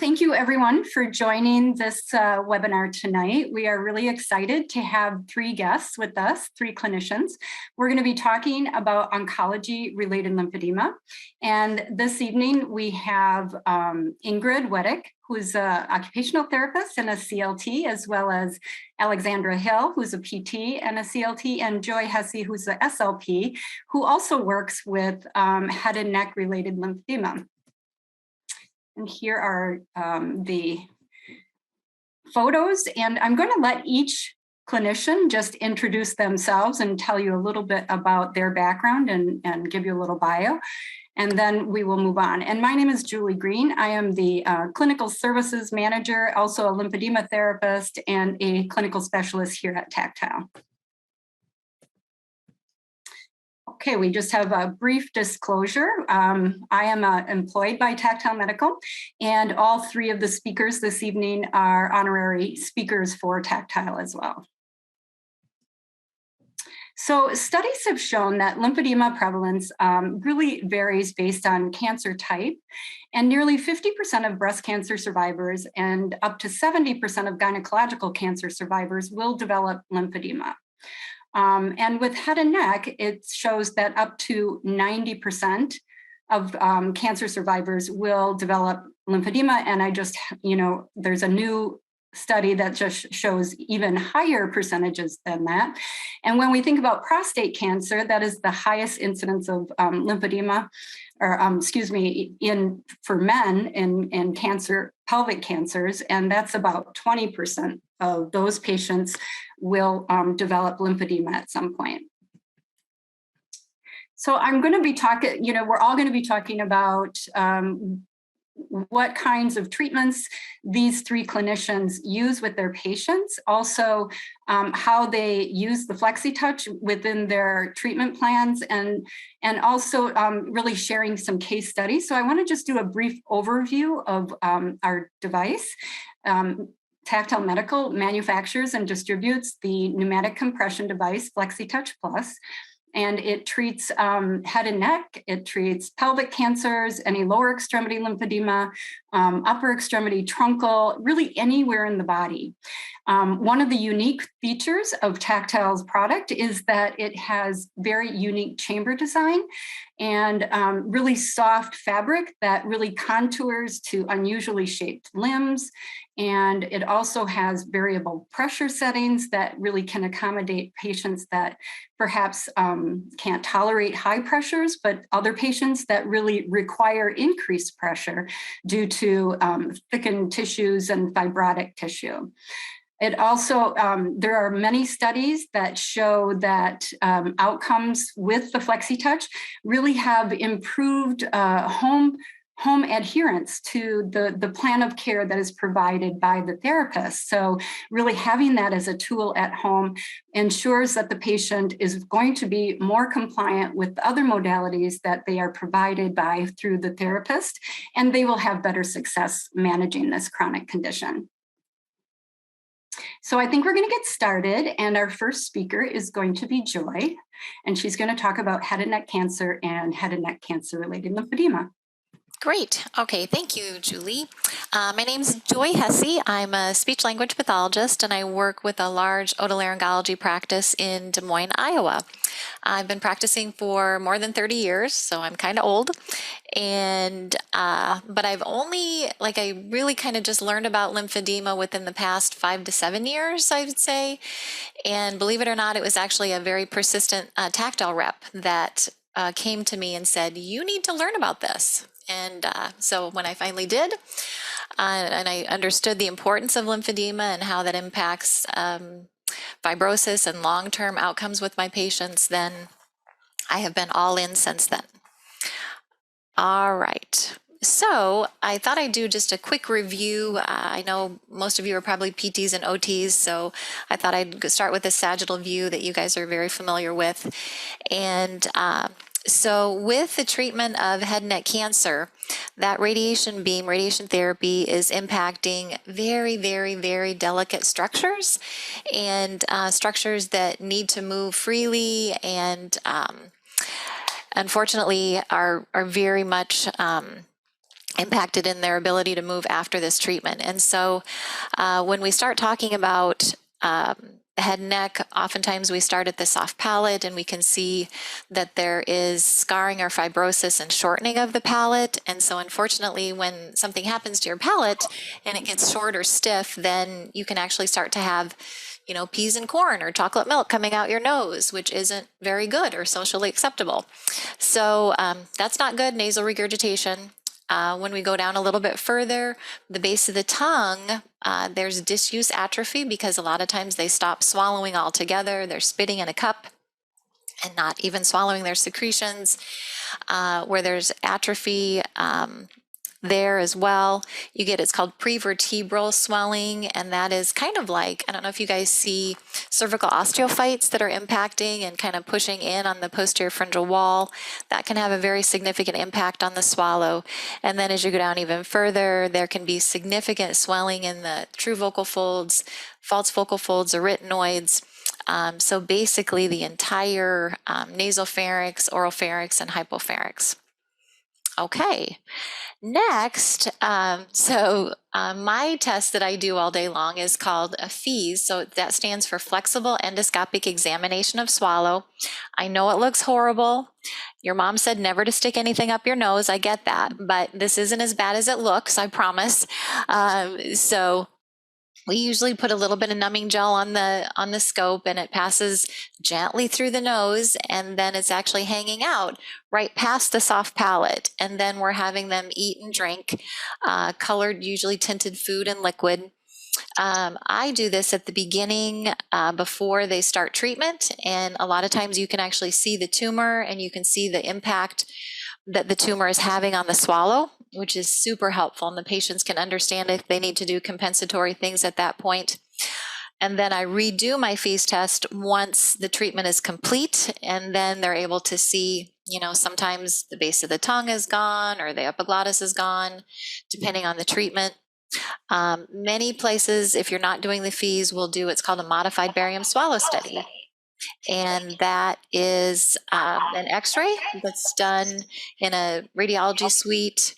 Thank you everyone for joining this webinar tonight. We are really excited to have three guests with us, three clinicians. We're going to be talking about oncology-related lymphedema. And this evening we have Ingrid Weddick, who's an occupational therapist and a CLT, as well as Alexandra Hill, who's a PT and a CLT, and Joy Hesse, who's a SLP, who also works with head and neck related lymphedema. And here are the photos, and I'm going to let each clinician just introduce themselves and tell you a little bit about their background and give you a little bio, and then we will move on. And my name is Julie Green. I am the clinical services manager, also a lymphedema therapist and a clinical specialist here at Tactile. Okay, we just have a brief disclosure. I am employed by Tactile Medical, and all three of the speakers this evening are honorary speakers for Tactile as well. So studies have shown that lymphedema prevalence really varies based on cancer type, and nearly 50% of breast cancer survivors and up to 70% of gynecological cancer survivors will develop lymphedema. And with head and neck, it shows that up to 90% of cancer survivors will develop lymphedema. And there's a new study that just shows even higher percentages than that. And when we think about prostate cancer, that is the highest incidence of lymphedema, or for men in cancer, pelvic cancers, and that's about 20% of those patients will develop lymphedema at some point. So I'm going to be talking, we're all going to be talking about what kinds of treatments these three clinicians use with their patients, also how they use the FlexiTouch within their treatment plans, and also really sharing some case studies. So I want to just do a brief overview of our device. Tactile Medical manufactures and distributes the pneumatic compression device FlexiTouch Plus. And it treats head and neck, it treats pelvic cancers, any lower extremity lymphedema, upper extremity truncal, really anywhere in the body. One of the unique features of Tactile's product is that it has very unique chamber design and really soft fabric that really contours to unusually shaped limbs. And it also has variable pressure settings that really can accommodate patients that perhaps can't tolerate high pressures, but other patients that really require increased pressure due to thickened tissues and fibrotic tissue. It also, there are many studies that show that outcomes with the FlexiTouch really have improved home adherence to the plan of care that is provided by the therapist. So really having that as a tool at home ensures that the patient is going to be more compliant with other modalities that they are provided by through the therapist, and they will have better success managing this chronic condition. So I think we're going to get started, and our first speaker is going to be Joy, and she's going to talk about head and neck cancer and head and neck cancer related lymphedema. Great. Okay, thank you, Julie. My name is Joy Hesse. I'm a speech-language pathologist, and I work with a large otolaryngology practice in Des Moines, Iowa. I've been practicing for more than 30 years, so I'm kind of old. And but I've only, I really kind of just learned about lymphedema within the past 5 to 7 years, I would say. And believe it or not, it was actually a very persistent Tactile rep that came to me and said, "You need to learn about this." And so when I finally did, and I understood the importance of lymphedema and how that impacts fibrosis and long-term outcomes with my patients, then I have been all in since then. All right. So I thought I'd do just a quick review. I know most of you are probably PTs and OTs, so I thought I'd start with a sagittal view that you guys are very familiar with. And so with the treatment of head and neck cancer, that radiation beam, radiation therapy is impacting very, very, very delicate structures and structures that need to move freely and unfortunately are very much impacted in their ability to move after this treatment. And so when we start talking about head and neck, oftentimes we start at the soft palate, and we can see that there is scarring or fibrosis and shortening of the palate. And so unfortunately, when something happens to your palate and it gets short or stiff, then you can actually start to have, you know, peas and corn or chocolate milk coming out your nose, which isn't very good or socially acceptable. So that's not good. Nasal regurgitation. When we go down a little bit further, the base of the tongue, there's disuse atrophy, because a lot of times they stop swallowing altogether. They're spitting in a cup and not even swallowing their secretions. Where there's atrophy there as well, you get, it's called prevertebral swelling, and that is kind of like, I don't know if you guys see cervical osteophytes that are impacting and kind of pushing in on the posterior pharyngeal wall. That can have a very significant impact on the swallow. And then as you go down even further, there can be significant swelling in the true vocal folds, false vocal folds, arytenoids. So basically the entire nasopharynx, oropharynx, and hypopharynx. Okay. Next, my test that I do all day long is called a FEES. So that stands for Flexible Endoscopic Examination of Swallow. I know it looks horrible. Your mom said never to stick anything up your nose. I get that, but this isn't as bad as it looks, I promise. So we usually put a little bit of numbing gel on the scope, and it passes gently through the nose, and then it's actually hanging out right past the soft palate. And then we're having them eat and drink colored, usually tinted food and liquid. I do this at the beginning before they start treatment, and a lot of times you can actually see the tumor, and you can see the impact that the tumor is having on the swallow, which is super helpful, and the patients can understand if they need to do compensatory things at that point. And then I redo my FEES test once the treatment is complete, and then they're able to see, you know, sometimes the base of the tongue is gone or the epiglottis is gone, depending on the treatment. Many places, if you're not doing the FEES, will do what's called a modified barium swallow study. And that is an x-ray that's done in a radiology suite,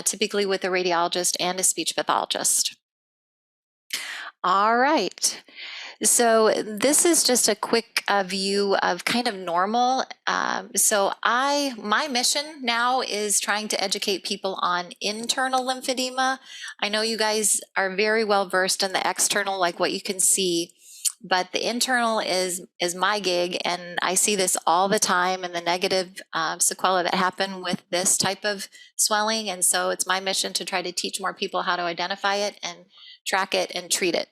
typically with a radiologist and a speech pathologist. All right. So this is just a quick view of kind of normal. My mission now is trying to educate people on internal lymphedema. I know you guys are very well versed in the external, like what you can see, but the internal is my gig, and I see this all the time, and the negative sequelae that happen with this type of swelling. And so it's my mission to try to teach more people how to identify it and track it and treat it.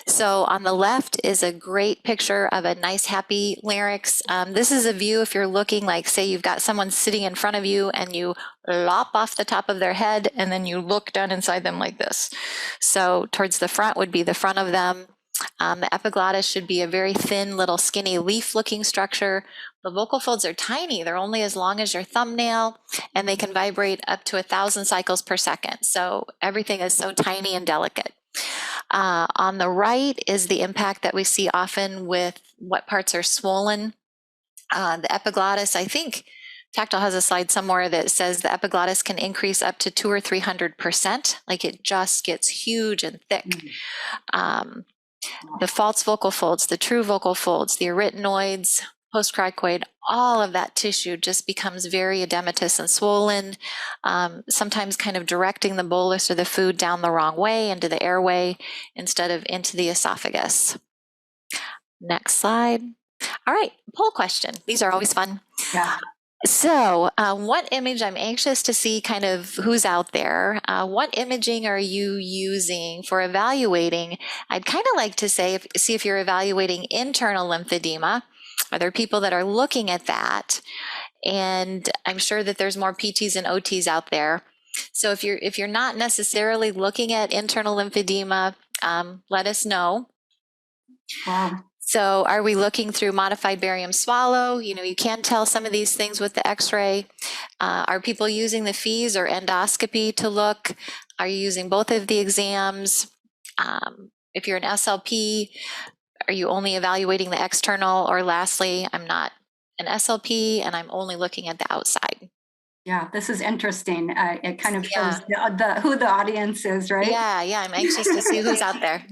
So on the left is a great picture of a nice happy larynx. This is a view if you're looking, like, say you've got someone sitting in front of you and you lop off the top of their head and then you look down inside them like this. So towards the front would be the front of them. The epiglottis should be a very thin, little skinny leaf-looking structure. The vocal folds are tiny. They're only as long as your thumbnail, and they can vibrate up to 1,000 cycles per second. So everything is so tiny and delicate. On the right is the impact that we see often with what parts are swollen. The epiglottis, I think Tactile has a slide somewhere that says the epiglottis can increase up to 200 or 300%. Like, it just gets huge and thick. The false vocal folds, the true vocal folds, the arytenoids, postcricoid, all of that tissue just becomes very edematous and swollen, sometimes kind of directing the bolus or the food down the wrong way into the airway instead of into the esophagus. Next slide. All right, poll question. These are always fun. Yeah. So what image, I'm anxious to see kind of who's out there. What imaging are you using for evaluating? I'd kind of like to say, see if you're evaluating internal lymphedema. Are there people that are looking at that? And I'm sure that there's more PTs and OTs out there. So if you're not necessarily looking at internal lymphedema, let us know. Wow. So are we looking through modified barium swallow? You know, you can tell some of these things with the x-ray. Are people using the FEES or endoscopy to look? Are you using both of the exams? If you're an SLP, are you only evaluating the external? Or lastly, I'm not an SLP and I'm only looking at the outside. Yeah, this is interesting. It kind of Yeah. shows who the audience is, right? Yeah, I'm anxious to see who's out there.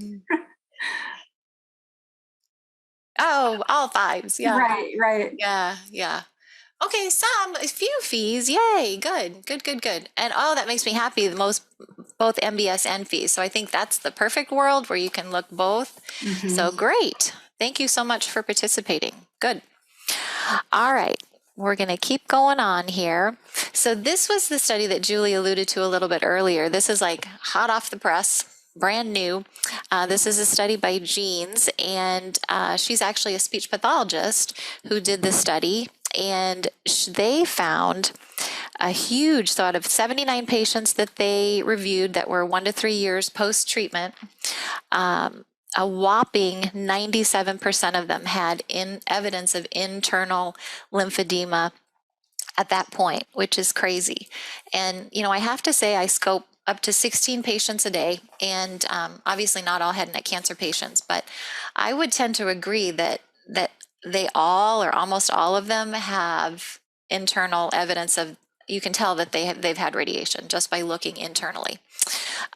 Oh, all fives. Yeah. Right. Yeah. Okay, a few fees. Yay, good. And oh, that makes me happy. Both MBS and fees. So I think that's the perfect world where you can look both. So great. Thank you so much for participating. Good. All right. We're going to keep going on here. So this was the study that Julie alluded to a little bit earlier. This is like hot off the press, brand new. This is a study by Jeans, and she's actually a speech pathologist who did this study. And they found a huge, so out of 79 patients that they reviewed that were 1 to 3 years post-treatment, a whopping 97% of them had evidence of internal lymphedema at that point, which is crazy. And, I have to say I scope up to 16 patients a day, and obviously not all head and neck cancer patients, but I would tend to agree that they all or almost all of them have internal evidence of, you can tell that they've had radiation just by looking internally.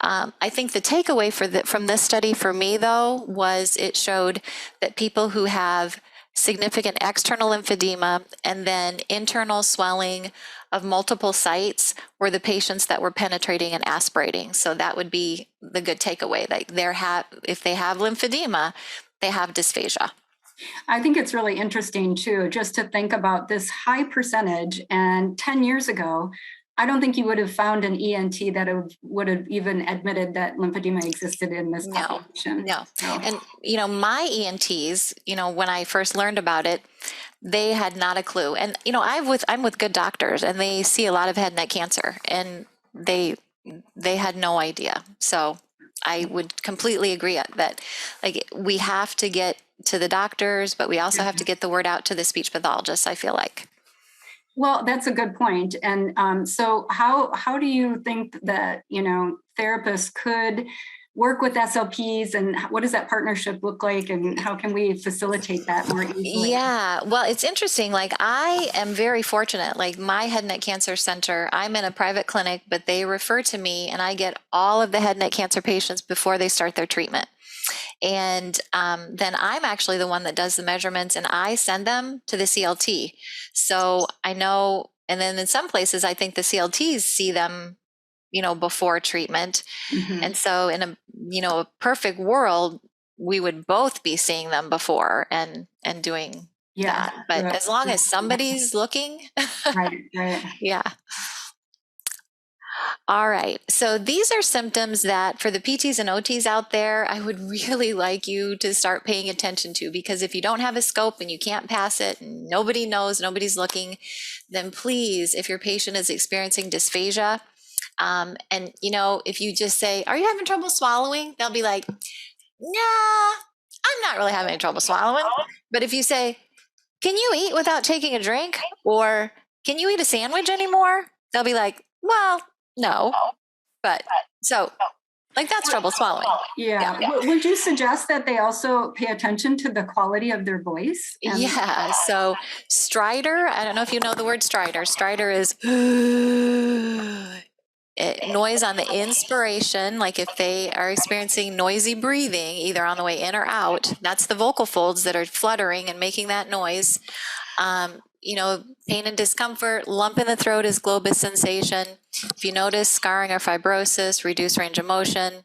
I think the takeaway from this study for me, though, was it showed that people who have significant external lymphedema and then internal swelling of multiple sites were the patients that were penetrating and aspirating. So that would be the good takeaway. That if they have lymphedema, they have dysphagia. I think it's really interesting too, just to think about this high percentage. And 10 years ago, I don't think you would have found an ENT that would have even admitted that lymphedema existed in this population. No. And, my ENTs, when I first learned about it, they had not a clue. And, I'm with good doctors, and they see a lot of head and neck cancer, and they had no idea. So I would completely agree that we have to get to the doctors, but we also have to get the word out to the speech pathologists, I feel like. Well, that's a good point. And so how do you think that, therapists could work with SLPs, and what does that partnership look like, and how can we facilitate that more easily? Yeah, well, it's interesting. I am very fortunate. My head and neck cancer center, I'm in a private clinic, but they refer to me, and I get all of the head and neck cancer patients before they start their treatment. And then I'm actually the one that does the measurements, and I send them to the CLT. So I know, and then in some places, I think the CLTs see them, before treatment. And so in a perfect world, we would both be seeing them before and doing that. But as long as somebody's looking, right. Yeah. All right. So these are symptoms that for the PTs and OTs out there, I would really like you to start paying attention to, because if you don't have a scope and you can't pass it and nobody knows, nobody's looking, then please, if your patient is experiencing dysphagia, and if you just say, "Are you having trouble swallowing?" They'll be like, "Nah, I'm not really having any trouble swallowing." But if you say, "Can you eat without taking a drink?" or "Can you eat a sandwich anymore?" They'll be like, "Well, no." But so that's trouble swallowing. Yeah. Would you suggest that they also pay attention to the quality of their voice? Yeah. So stridor, I don't know if you know the word stridor. Stridor is noise on the inspiration. If they are experiencing noisy breathing, either on the way in or out, that's the vocal folds that are fluttering and making that noise. Pain and discomfort, lump in the throat is globus sensation. If you notice scarring or fibrosis, reduced range of motion,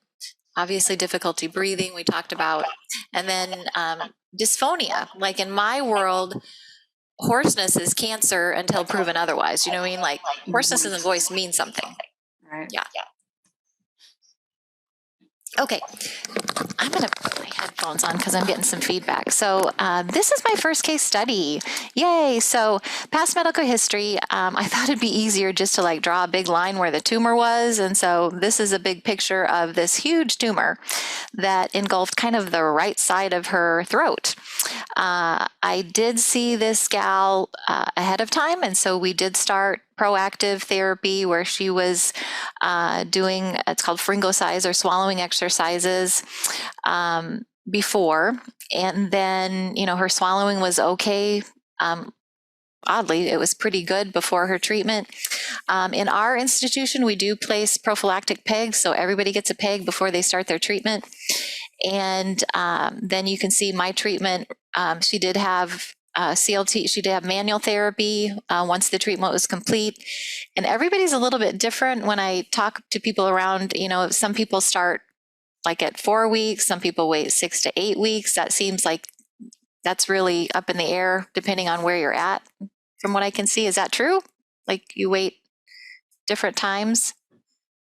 obviously difficulty breathing, we talked about. And then dysphonia, in my world, hoarseness is cancer until proven otherwise. You know what I mean? Hoarseness in the voice means something. Right. Yeah. Okay, I'm going to put my headphones on because I'm getting some feedback. So this is my first case study. Yay. So past medical history, I thought it'd be easier just to draw a big line where the tumor was. And so this is a big picture of this huge tumor that engulfed kind of the right side of her throat. I did see this gal ahead of time, and so we did start proactive therapy where she was doing, it's called pharyngocise or swallowing exercises before. And then, her swallowing was okay oddly, it was pretty good before her treatment. In our institution, we do place prophylactic pegs, so everybody gets a peg before they start their treatment. And then you can see my treatment. She did have CLT, she did have manual therapy once the treatment was complete. And everybody's a little bit different. When I talk to people around, some people start like at 4 weeks, some people wait 6 to 8 weeks. That seems like that's really up in the air depending on where you're at. From what I can see, is that true? Like you wait different times?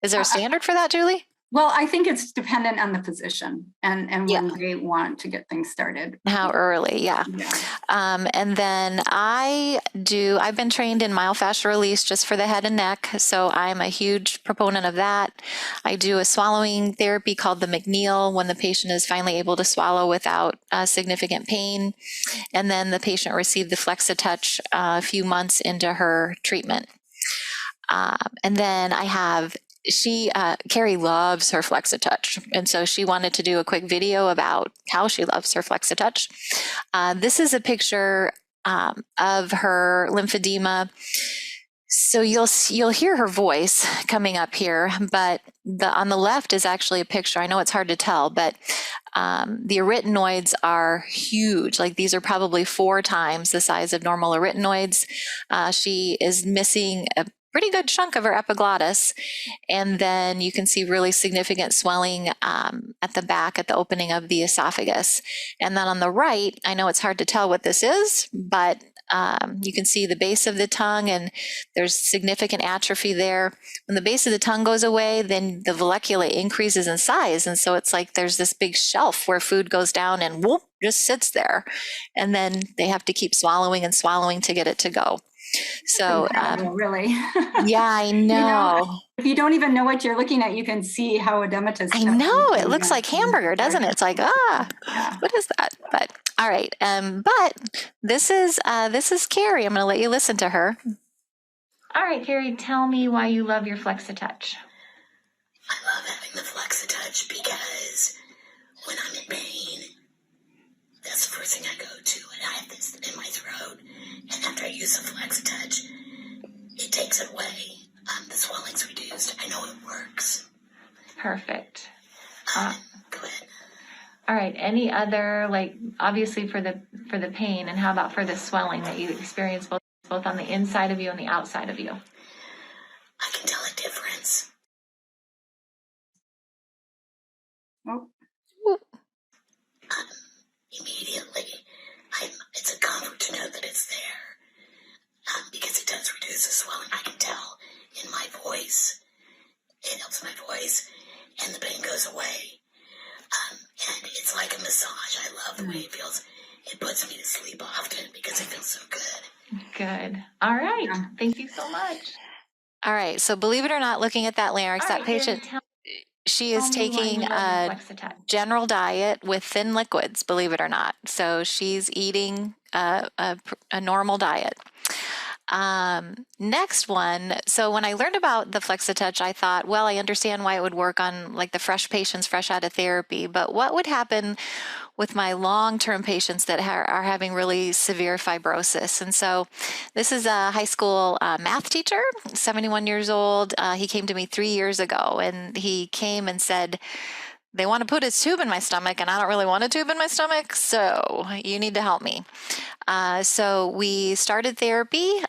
Is there a standard for that, Julie? Well, I think it's dependent on the physician and Yeah. when they want to get things started. How early, yeah. And then I've been trained in myofascial release just for the head and neck, so I'm a huge proponent of that. I do a swallowing therapy called the McNeil when the patient is finally able to swallow without significant pain. And then the patient received the Flexitouch a few months into her treatment. And then I have Carrie loves her Flexitouch. And so she wanted to do a quick video about how she loves her Flexitouch. This is a picture of her lymphedema. So you'll hear her voice coming up here, but on the left is actually a picture. I know it's hard to tell, but the arytenoids are huge. Like these are probably 4 times the size of normal arytenoids. She is missing a pretty good chunk of her epiglottis. And then you can see really significant swelling at the back, at the opening of the esophagus. And then on the right, I know it's hard to tell what this is, but you can see the base of the tongue and there's significant atrophy there. When the base of the tongue goes away, then the vallecula increases in size. And so it's like there's this big shelf where food goes down and whoop, just sits there. And then they have to keep swallowing and swallowing to get it to go. So really, yeah, I know. If you don't even know what you're looking at, you can see how edematous. I know it looks like hamburger, doesn't it? It's like what is that? But all right, but this is Carrie. I'm going to let you listen to her. All right, Carrie, tell me why you love your Flexitouch. I love having the Flexitouch because when I'm in pain, that's the first thing I go to, and I have this in my throat. And after I use the Flexitouch, it takes it away. The swelling's reduced. I know it works. Perfect. Go ahead. All right. Any other, obviously for the pain, and how about for the swelling that you experience both on the inside of you and the outside of you? I can tell a difference. Oh. Immediately, it's a comfort to know that it's there, because it does reduce the swelling. I can tell in my voice. It helps my voice, and the pain goes away. And it's like a massage. I love the way it feels. It puts me to sleep often because it feels so good. Good. All right. Thank you so much. All right. So believe it or not, looking at that larynx, that patient, she is taking a general diet with thin liquids, believe it or not. So she's eating a normal diet. Next one. So when I learned about the Flexitouch, I thought, well, I understand why it would work on like the fresh patients fresh out of therapy, but what would happen with my long-term patients that are having really severe fibrosis? And so this is a high school math teacher, 71 years old. He came to me 3 years ago, and he came and said, they want to put a tube in my stomach, and I don't really want a tube in my stomach, so you need to help me. So we started therapy,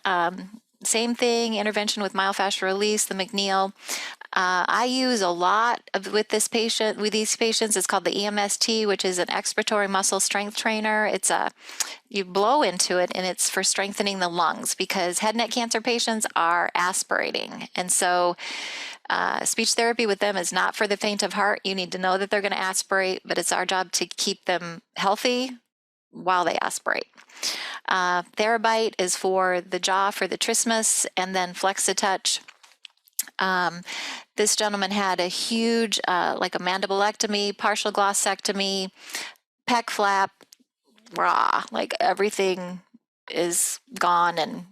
same thing, intervention with myofascial release, the McNeil. I use a lot with these patients. It's called the EMST, which is an expiratory muscle strength trainer. You blow into it, and it's for strengthening the lungs, because head and neck cancer patients are aspirating. And so speech therapy with them is not for the faint of heart. You need to know that they're going to aspirate, but it's our job to keep them healthy while they aspirate. Therabite is for the jaw, for the trismus, and then Flexitouch. This gentleman had a huge, like a mandibulectomy, partial glossectomy, pec flap, like everything is gone. And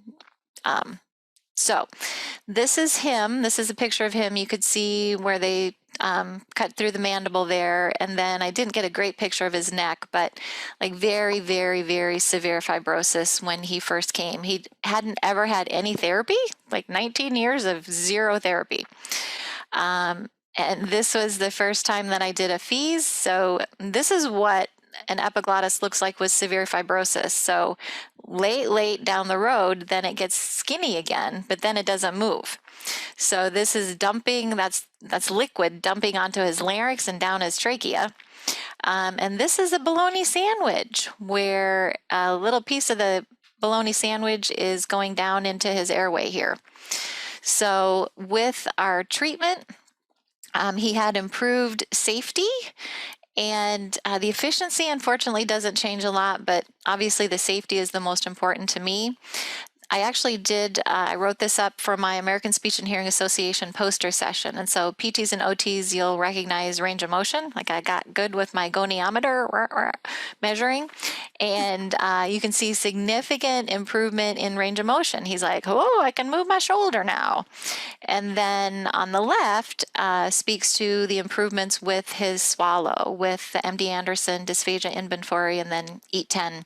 so this is him. This is a picture of him. You could see where they cut through the mandible there. And then I didn't get a great picture of his neck, but like very, very, very severe fibrosis when he first came. He hadn't ever had any therapy, like 19 years of zero therapy. And this was the first time that I did a FEES. So this is what an epiglottis looks like with severe fibrosis. So late down the road, then it gets skinny again, but then it doesn't move. So this is dumping, that's liquid dumping onto his larynx and down his trachea. And this is a bologna sandwich where a little piece of the bologna sandwich is going down into his airway here. So with our treatment, he had improved safety, and the efficiency unfortunately doesn't change a lot, but obviously the safety is the most important to me. I actually I wrote this up for my American Speech and Hearing Association poster session. And so PTs and OTs, you'll recognize range of motion. Like I got good with my goniometer measuring. And you can see significant improvement in range of motion. He's like, oh, I can move my shoulder now. And then on the left speaks to the improvements with his swallow, with the MD Anderson dysphagia inventory, and then EAT-10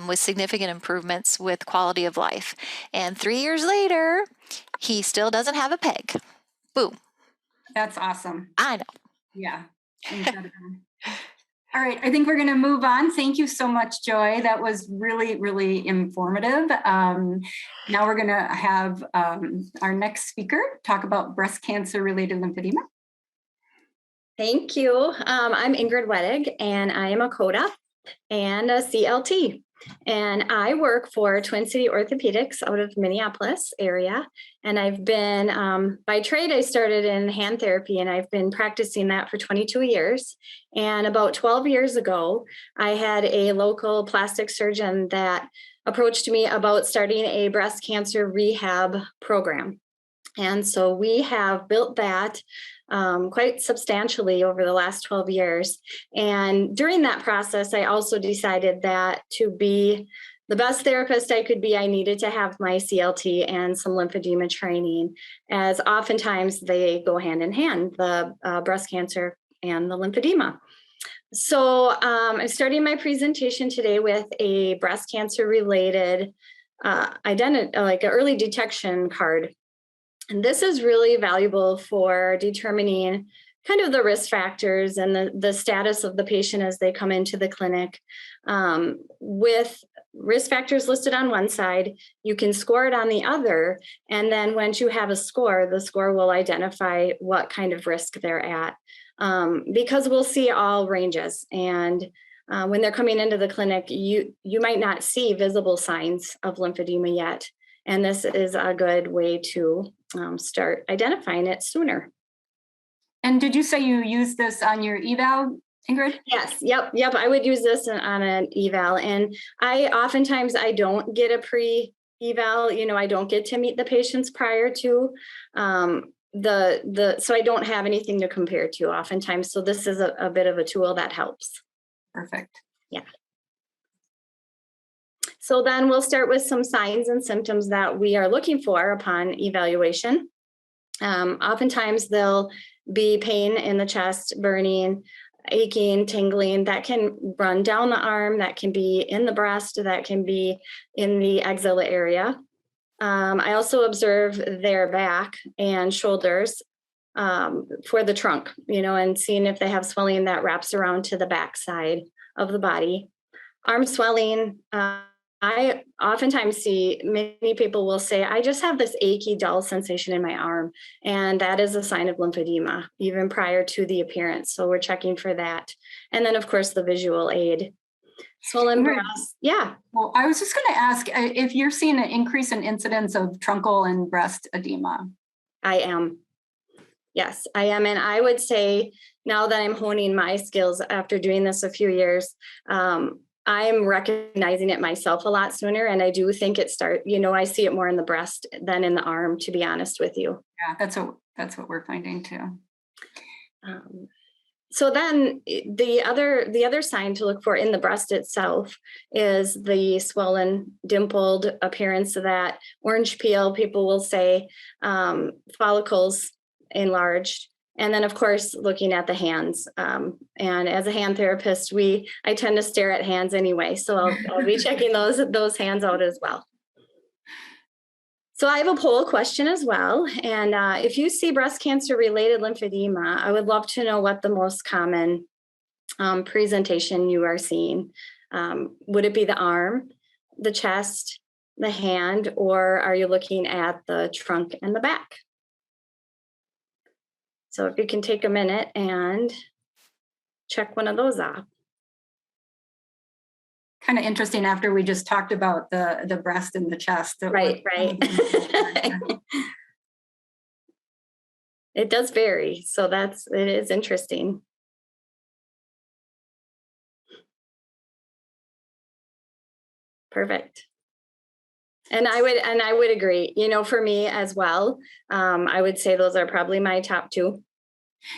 with significant improvements with quality of life. And 3 years later, he still doesn't have a peg. Boom. That's awesome. I know. Yeah. Incredible. All right. I think we're going to move on. Thank you so much, Joy. That was really, really informative. Now we're going to have our next speaker talk about breast cancer related lymphedema. Thank you. I'm Ingrid Wettig, and I am a CODA and a CLT. And I work for Twin City Orthopedics out of Minneapolis area. And I've been, by trade, I started in hand therapy, and I've been practicing that for 22 years. And about 12 years ago, I had a local plastic surgeon that approached me about starting a breast cancer rehab program. And so we have built that quite substantially over the last 12 years. And during that process, I also decided that to be the best therapist I could be, I needed to have my CLT and some lymphedema training, as oftentimes they go hand in hand, the breast cancer and the lymphedema. So I'm starting my presentation today with a breast cancer related like an early detection card. And this is really valuable for determining kind of the risk factors and the status of the patient as they come into the clinic. With risk factors listed on one side, you can score it on the other. And then once you have a score, the score will identify what kind of risk they're at, because we'll see all ranges. And when they're coming into the clinic, you might not see visible signs of lymphedema yet. And this is a good way to start identifying it sooner. And did you say you used this on your eval, Ingrid? Yes. Yep. I would use this on an eval. And oftentimes I don't get a pre-eval, I don't get to meet the patients prior to so I don't have anything to compare to oftentimes. So this is a bit of a tool that helps. Perfect. Yeah. So then we'll start with some signs and symptoms that we are looking for upon evaluation. Oftentimes there'll be pain in the chest, burning, aching, tingling that can run down the arm, that can be in the breast, that can be in the axilla area. I also observe their back and shoulders for the trunk, and seeing if they have swelling that wraps around to the back side of the body. Arm swelling. I oftentimes see many people will say, I just have this achy, dull sensation in my arm. And that is a sign of lymphedema, even prior to the appearance. So we're checking for that. And then, of course, the visual aid. Swollen breast. Yeah. Well, I was just going to ask if you're seeing an increase in incidence of truncal and breast edema. I am. Yes, I am. And I would say now that I'm honing my skills after doing this a few years, I'm recognizing it myself a lot sooner. And I do think I see it more in the breast than in the arm, to be honest with you. Yeah, that's what we're finding too. So then the other sign to look for in the breast itself is the swollen, dimpled appearance of that orange peel, people will say, follicles enlarged. And then, of course, looking at the hands. And as a hand therapist, I tend to stare at hands anyway. So I'll be checking those hands out as well. So I have a poll question as well. And if you see breast cancer related lymphedema, I would love to know what the most common presentation you are seeing. Would it be the arm, the chest, the hand, or are you looking at the trunk and the back? So if you can take a minute and check one of those off. Kind of interesting after we just talked about the breast and the chest. Right. It does vary. So it is interesting. Perfect. And I would agree, for me as well. I would say those are probably my top two.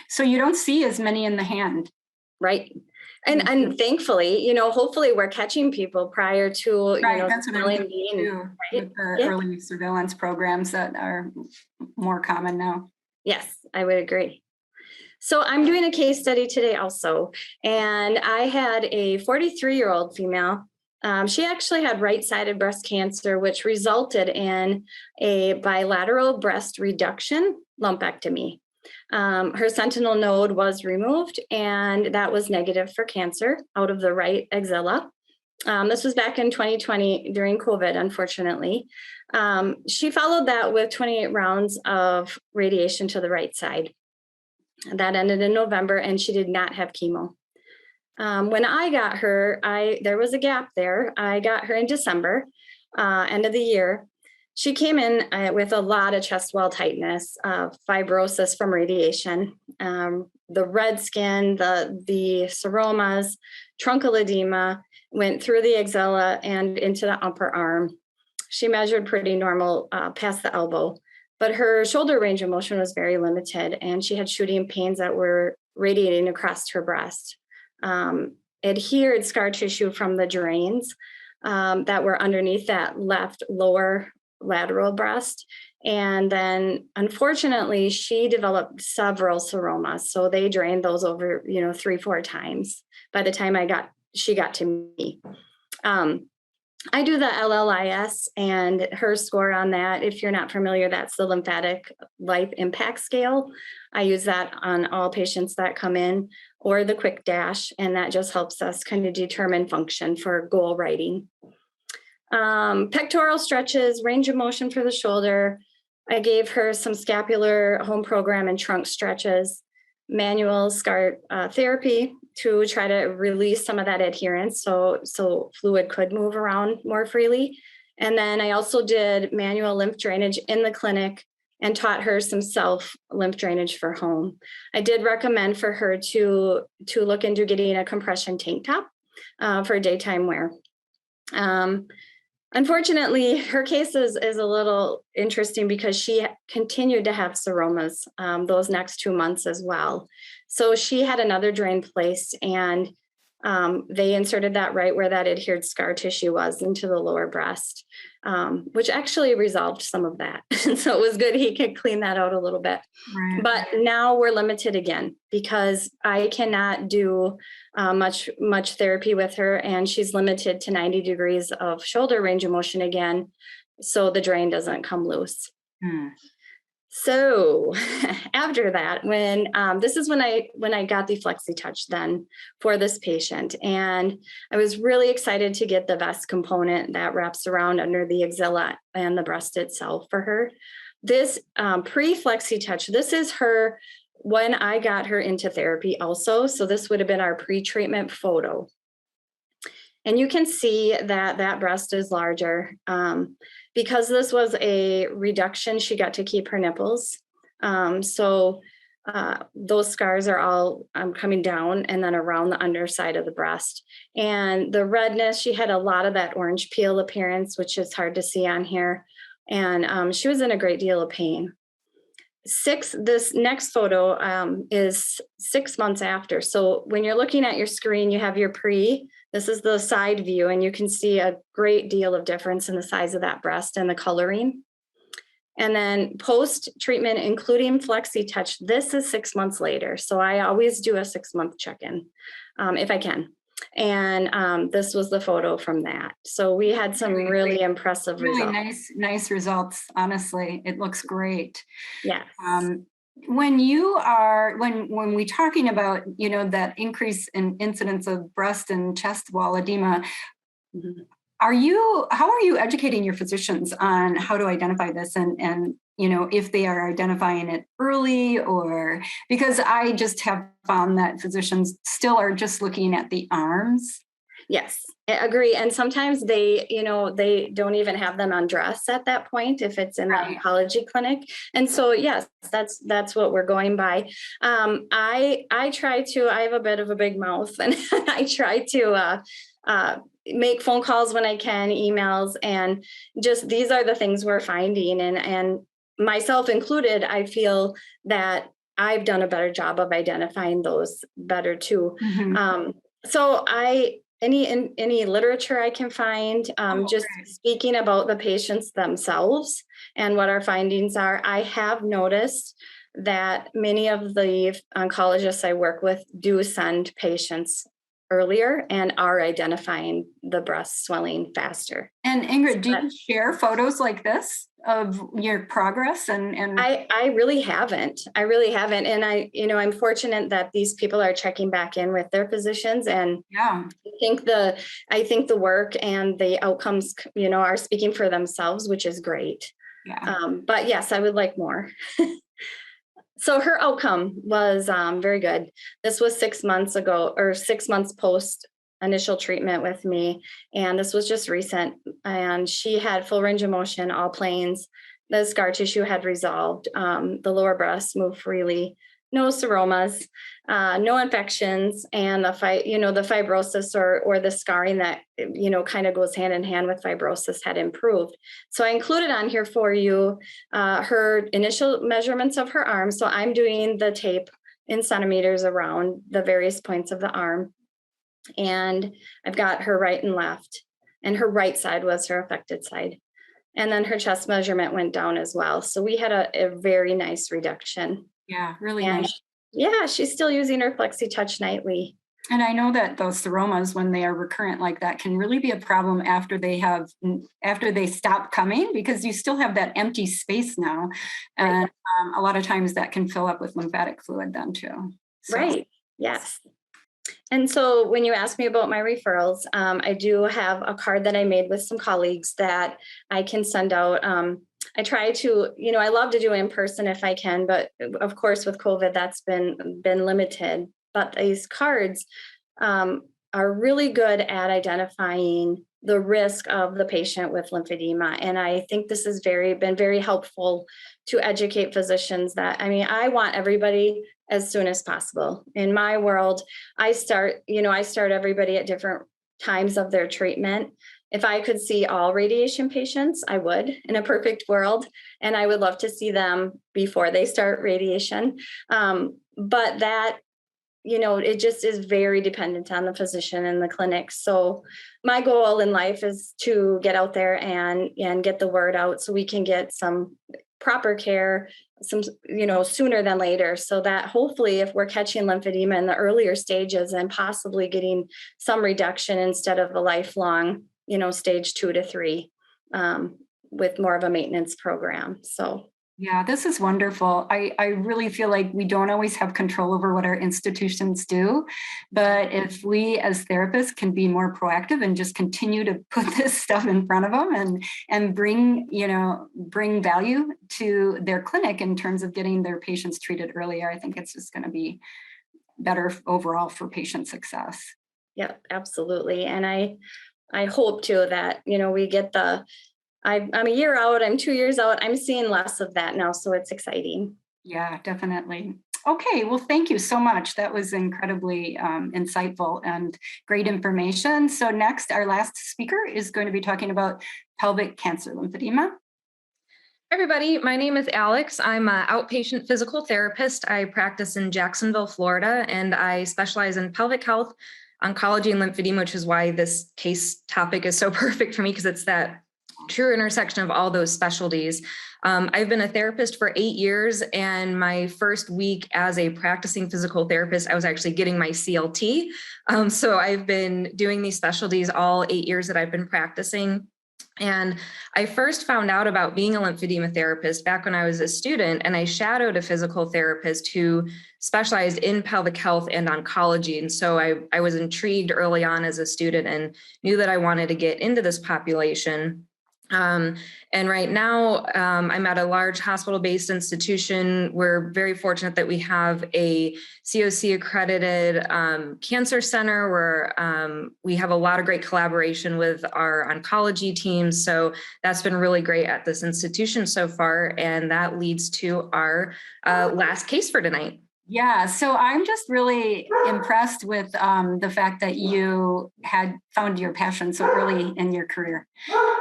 So you don't see as many in the hand. Right. And thankfully, hopefully we're catching people prior to, that's what I'm being, too, with the early surveillance programs that are more common now. Yes, I would agree. So I'm doing a case study today also, and I had a 43-year-old female. She actually had right-sided breast cancer, which resulted in a bilateral breast reduction lumpectomy. Her sentinel node was removed, and that was negative for cancer out of the right axilla. This was back in 2020 during COVID, unfortunately. She followed that with 28 rounds of radiation to the right side. That ended in November, and she did not have chemo. When I got her, there was a gap there. I got her in December, end of the year. She came in with a lot of chest wall tightness, fibrosis from radiation, the red skin, the seromas, truncal edema, went through the axilla and into the upper arm. She measured pretty normal past the elbow, but her shoulder range of motion was very limited, and she had shooting pains that were radiating across her breast. Adhered scar tissue from the drains that were underneath that left lower lateral breast. And then unfortunately, she developed several seromas. So they drained those over, 3-4 times by the time she got to me. I do the LLIS, and her score on that, if you're not familiar, that's the lymphatic life impact scale. I use that on all patients that come in, or the quick dash, and that just helps us kind of determine function for goal writing. Pectoral stretches, range of motion for the shoulder. I gave her some scapular home program and trunk stretches, manual scar therapy to try to release some of that adherence so fluid could move around more freely. And then I also did manual lymph drainage in the clinic and taught her some self lymph drainage for home. I did recommend for her to look into getting a compression tank top for daytime wear. Unfortunately, her case is a little interesting because she continued to have seromas those next 2 months as well. So she had another drain placed, and they inserted that right where that adhered scar tissue was into the lower breast, which actually resolved some of that. So it was good he could clean that out a little bit. Right. But now we're limited again because I cannot do much therapy with her, and she's limited to 90 degrees of shoulder range of motion again, so the drain doesn't come loose. So after that, this is when I got the FlexiTouch then for this patient, and I was really excited to get the vest component that wraps around under the axilla and the breast itself for her. This pre-FlexiTouch, this is her when I got her into therapy also. So this would have been our pre-treatment photo. And you can see that breast is larger. Because this was a reduction, she got to keep her nipples. So those scars are all coming down and then around the underside of the breast. And the redness, she had a lot of that orange peel appearance, which is hard to see on here. And she was in a great deal of pain. This next photo is 6 months after. So when you're looking at your screen, you have your pre. This is the side view, and you can see a great deal of difference in the size of that breast and the coloring. And then post-treatment, including FlexiTouch, this is 6 months later. So I always do a 6-month check-in if I can. And this was the photo from that. So we had some really impressive results. Nice results. Honestly, it looks great. Yes. When we're talking about, that increase in incidence of breast and chest wall edema, how are you educating your physicians on how to identify this and if they are identifying it early, or because I just have found that physicians still are just looking at the arms? Yes, I agree. And sometimes they don't even have them undressed at that point if it's in the oncology clinic. And so, yes, that's what we're going by. I have a bit of a big mouth, and I try to make phone calls when I can, emails, and just these are the things we're finding. And myself included, I feel that I've done a better job of identifying those better too. So any literature I can find, speaking about the patients themselves and what our findings are, I have noticed that many of the oncologists I work with do send patients earlier and are identifying the breast swelling faster. And Ingrid, do you share photos like this of your progress? And I really haven't. And I'm fortunate that these people are checking back in with their physicians. And I think the work and the outcomes, are speaking for themselves, which is great. But yes, I would like more. So her outcome was very good. This was 6 months ago, or 6 months post initial treatment with me. And this was just recent. And she had full range of motion, all planes. The scar tissue had resolved. The lower breast moved freely. No seromas, no infections, and the fibrosis or the scarring that kind of goes hand in hand with fibrosis had improved. So I included on here for you her initial measurements of her arm. So I'm doing the tape in centimeters around the various points of the arm, and I've got her right and left, and her right side was her affected side. And then her chest measurement went down as well. So we had a very nice reduction. Yeah, really nice. Yeah, she's still using her FlexiTouch nightly. And I know that those seromas, when they are recurrent like that, can really be a problem after they stop coming, because you still have that empty space now. And a lot of times that can fill up with lymphatic fluid then too. So. Right, yes. And so when you ask me about my referrals, I do have a card that I made with some colleagues that I can send out. I try to, I love to do in person if I can, but of course with COVID, that's been limited. But these cards are really good at identifying the risk of the patient with lymphedema. And I think this has been very helpful to educate physicians that, I want everybody as soon as possible. In my world, I start everybody at different times of their treatment. If I could see all radiation patients, I would, in a perfect world. And I would love to see them before they start radiation. But that, it just is very dependent on the physician and the clinic. So my goal in life is to get out there and get the word out so we can get some proper care, sooner than later, so that hopefully if we're catching lymphedema in the earlier stages and possibly getting some reduction instead of a lifelong, stage 2 to 3, with more of a maintenance program. So. Yeah, this is wonderful. I really feel like we don't always have control over what our institutions do, but if we as therapists can be more proactive and just continue to put this stuff in front of them and bring value to their clinic in terms of getting their patients treated earlier, I think it's just going to be better overall for patient success. Yep, absolutely. And I hope too that, we get I'm a year out, I'm 2 years out, I'm seeing less of that now. So it's exciting. Yeah, definitely. Okay, well, thank you so much. That was incredibly insightful and great information. So next, our last speaker is going to be talking about pelvic cancer lymphedema. Hi, everybody. My name is Alex. I'm an outpatient physical therapist. I practice in Jacksonville, Florida, and I specialize in pelvic health, oncology, and lymphedema, which is why this case topic is so perfect for me, because it's that true intersection of all those specialties. I've been a therapist for 8 years, and my first week as a practicing physical therapist, I was actually getting my CLT. So I've been doing these specialties all 8 years that I've been practicing. And I first found out about being a lymphedema therapist back when I was a student, and I shadowed a physical therapist who specialized in pelvic health and oncology. And so I was intrigued early on as a student and knew that I wanted to get into this population. And right now, I'm at a large hospital-based institution. We're very fortunate that we have a COC accredited cancer center where we have a lot of great collaboration with our oncology teams. So that's been really great at this institution so far. And that leads to our last case for tonight. Yeah, so I'm just really impressed with the fact that you had found your passion so early in your career.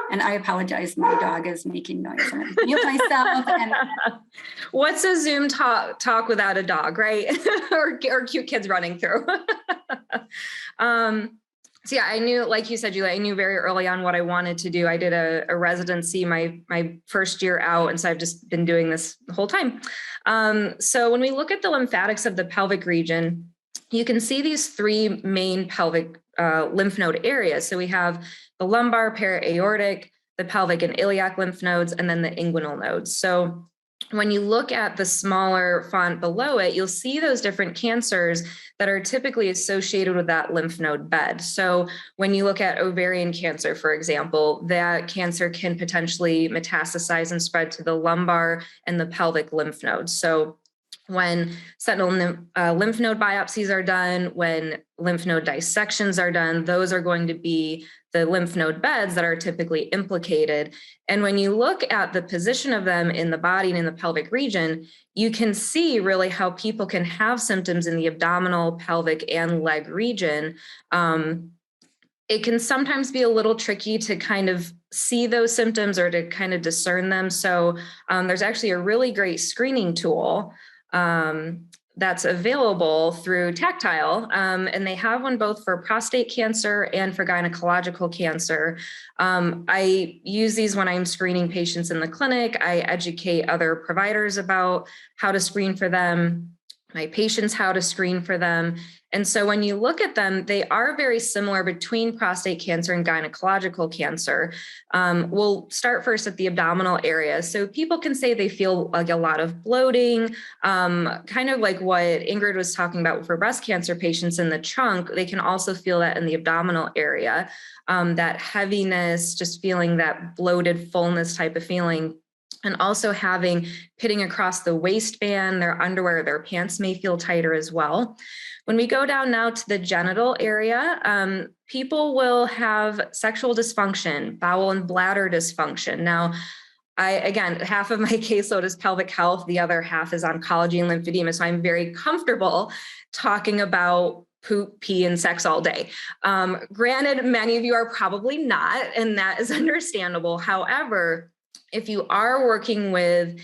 And I apologize, my dog is making noise. I'm going to mute myself. And what's a Zoom talk without a dog, right? or cute kids running through. So yeah, I knew, like you said, Julie, I knew very early on what I wanted to do. I did a residency my first year out, and so I've just been doing this the whole time. So when we look at the lymphatics of the pelvic region, you can see these three main pelvic lymph node areas. So we have the lumbar, para-aortic, the pelvic and iliac lymph nodes, and then the inguinal nodes. So when you look at the smaller font below it, you'll see those different cancers that are typically associated with that lymph node bed. So when you look at ovarian cancer, for example, that cancer can potentially metastasize and spread to the lumbar and the pelvic lymph nodes. So when sentinel lymph node biopsies are done, when lymph node dissections are done, those are going to be the lymph node beds that are typically implicated. And when you look at the position of them in the body and in the pelvic region, you can see really how people can have symptoms in the abdominal, pelvic, and leg region. It can sometimes be a little tricky to kind of see those symptoms or to kind of discern them. So there's actually a really great screening tool that's available through Tactile, and they have one both for prostate cancer and for gynecological cancer. I use these when I'm screening patients in the clinic. I educate other providers about how to screen for them, my patients how to screen for them. And so when you look at them, they are very similar between prostate cancer and gynecological cancer. We'll start first at the abdominal area. So people can say they feel like a lot of bloating, kind of like what Ingrid was talking about for breast cancer patients in the trunk. They can also feel that in the abdominal area, that heaviness, just feeling that bloated fullness type of feeling. And also having pitting across the waistband, their underwear, their pants may feel tighter as well. When we go down now to the genital area, people will have sexual dysfunction, bowel and bladder dysfunction. Now, again, half of my caseload is pelvic health, the other half is oncology and lymphedema. So I'm very comfortable talking about poop, pee, and sex all day. Granted, many of you are probably not, and that is understandable. However, if you are working with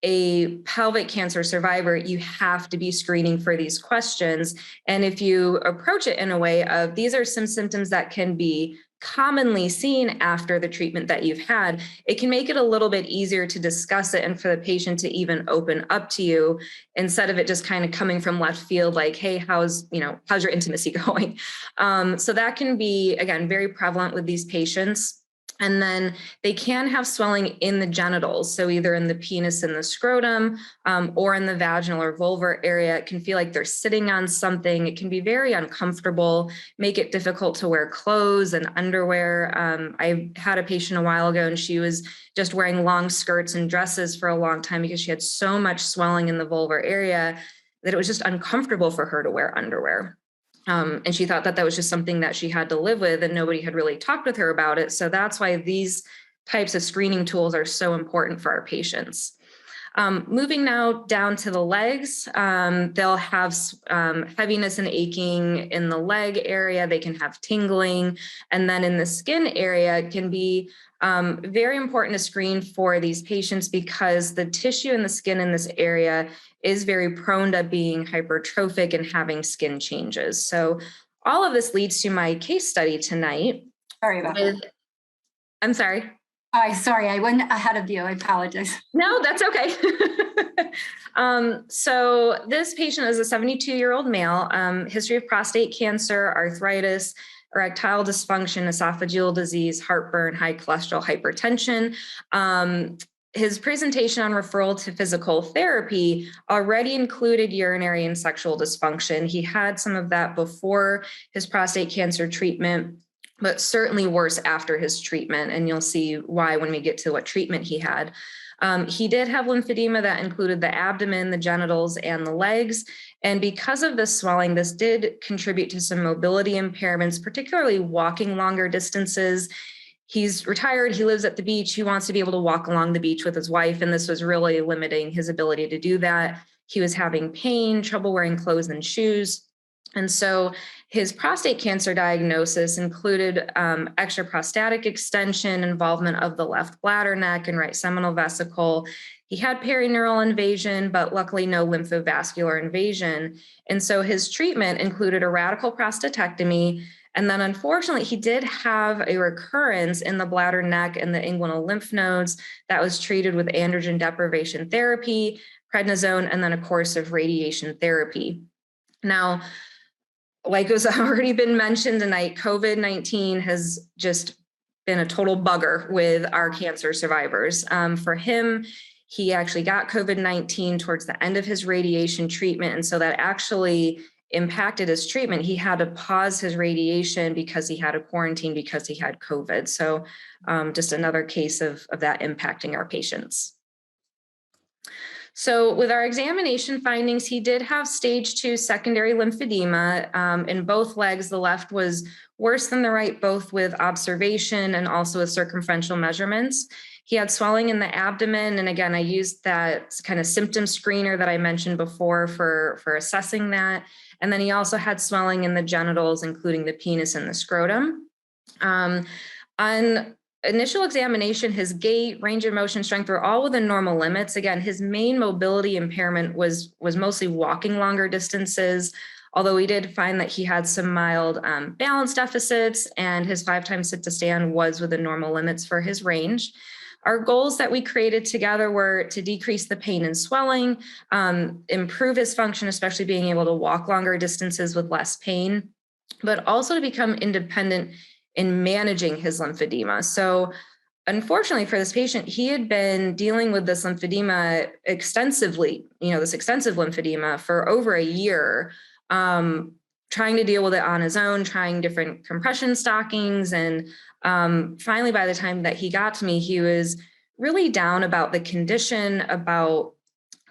a pelvic cancer survivor, you have to be screening for these questions. And if you approach it in a way of these are some symptoms that can be commonly seen after the treatment that you've had, it can make it a little bit easier to discuss it and for the patient to even open up to you instead of it just kind of coming from left field, like, hey, how's your intimacy going? So that can be, again, very prevalent with these patients. And then they can have swelling in the genitals. So either in the penis and the scrotum or in the vaginal or vulvar area. It can feel like they're sitting on something. It can be very uncomfortable, make it difficult to wear clothes and underwear. I had a patient a while ago and she was just wearing long skirts and dresses for a long time because she had so much swelling in the vulvar area that it was just uncomfortable for her to wear underwear. And she thought that that was just something that she had to live with and nobody had really talked with her about it. So that's why these types of screening tools are so important for our patients. Moving now down to the legs, they'll have heaviness and aching in the leg area. They can have tingling. And then in the skin area, it can be very important to screen for these patients because the tissue in the skin in this area is very prone to being hypertrophic and having skin changes. So all of this leads to my case study tonight. Sorry about that. I'm sorry. Sorry, I went ahead of you. I apologize. No, that's okay. So this patient is a 72-year-old male, history of prostate cancer, arthritis, erectile dysfunction, esophageal disease, heartburn, high cholesterol, hypertension. His presentation on referral to physical therapy already included urinary and sexual dysfunction. He had some of that before his prostate cancer treatment, but certainly worse after his treatment. And you'll see why when we get to what treatment he had. He did have lymphedema that included the abdomen, the genitals, and the legs. And because of this swelling, this did contribute to some mobility impairments, particularly walking longer distances. He's retired, he lives at the beach, he wants to be able to walk along the beach with his wife, and this was really limiting his ability to do that. He was having pain, trouble wearing clothes and shoes. And so his prostate cancer diagnosis included extraprostatic extension, involvement of the left bladder neck and right seminal vesicle. He had perineural invasion, but luckily no lymphovascular invasion. And so his treatment included a radical prostatectomy. And then unfortunately, he did have a recurrence in the bladder neck and the inguinal lymph nodes that was treated with androgen deprivation therapy, prednisone, and then a course of radiation therapy. Now, like has already been mentioned tonight, COVID-19 has just been a total bugger with our cancer survivors. For him, he actually got COVID-19 towards the end of his radiation treatment. And so that actually impacted his treatment. He had to pause his radiation because he had a quarantine because he had COVID. So just another case of that impacting our patients. So with our examination findings, he did have stage 2 secondary lymphedema in both legs. The left was worse than the right, both with observation and also with circumferential measurements. He had swelling in the abdomen. And again, I used that kind of symptom screener that I mentioned before for assessing that. And then he also had swelling in the genitals, including the penis and the scrotum. On initial examination, his gait, range of motion, strength were all within normal limits. Again, his main mobility impairment was mostly walking longer distances, although we did find that he had some mild balance deficits, and his 5-time sit to stand was within normal limits for his range. Our goals that we created together were to decrease the pain and swelling, improve his function, especially being able to walk longer distances with less pain, but also to become independent in managing his lymphedema. So unfortunately for this patient, he had been dealing with this lymphedema extensively, this extensive lymphedema for over a year, trying to deal with it on his own, trying different compression stockings. And finally, by the time that he got to me, he was really down about the condition, about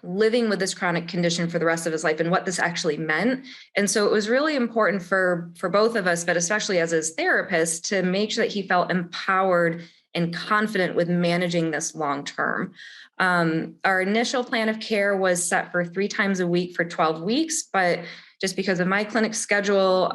living with this chronic condition for the rest of his life and what this actually meant. And so it was really important for both of us, but especially as his therapist, to make sure that he felt empowered and confident with managing this long term. Our initial plan of care was set for 3 times a week for 12 weeks, but just because of my clinic schedule,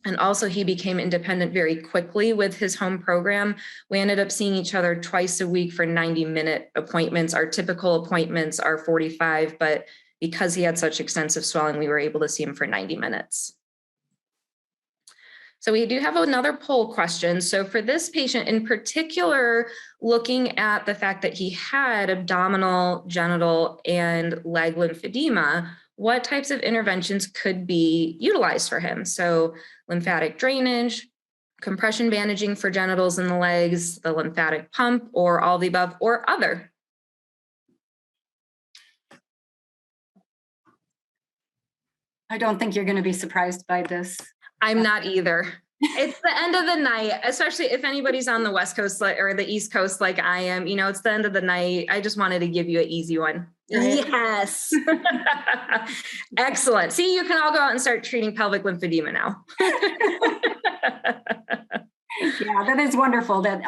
and also he became independent very quickly with his home program, we ended up seeing each other twice a week for 90-minute appointments. Our typical appointments are 45, but because he had such extensive swelling, we were able to see him for 90 minutes. So we do have another poll question. So for this patient in particular, looking at the fact that he had abdominal, genital, and leg lymphedema, what types of interventions could be utilized for him? So lymphatic drainage, compression bandaging for genitals and the legs, the lymphatic pump, or all the above, or other. I don't think you're going to be surprised by this. I'm not either. It's the end of the night, especially if anybody's on the West Coast or the East Coast like I am. It's the end of the night. I just wanted to give you an easy one. Right? Yes. Excellent. See, you can all go out and start treating pelvic lymphedema now. Yeah, that is wonderful that,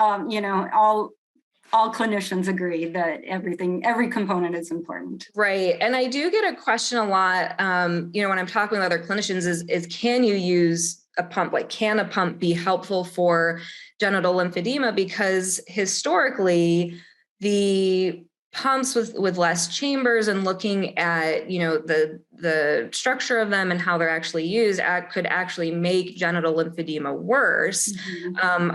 all clinicians agree that every component is important. Right. And I do get a question a lot, when I'm talking with other clinicians is can you use a pump? Like, can a pump be helpful for genital lymphedema? Because historically, the pumps with less chambers and looking at, the structure of them and how they're actually used could actually make genital lymphedema worse.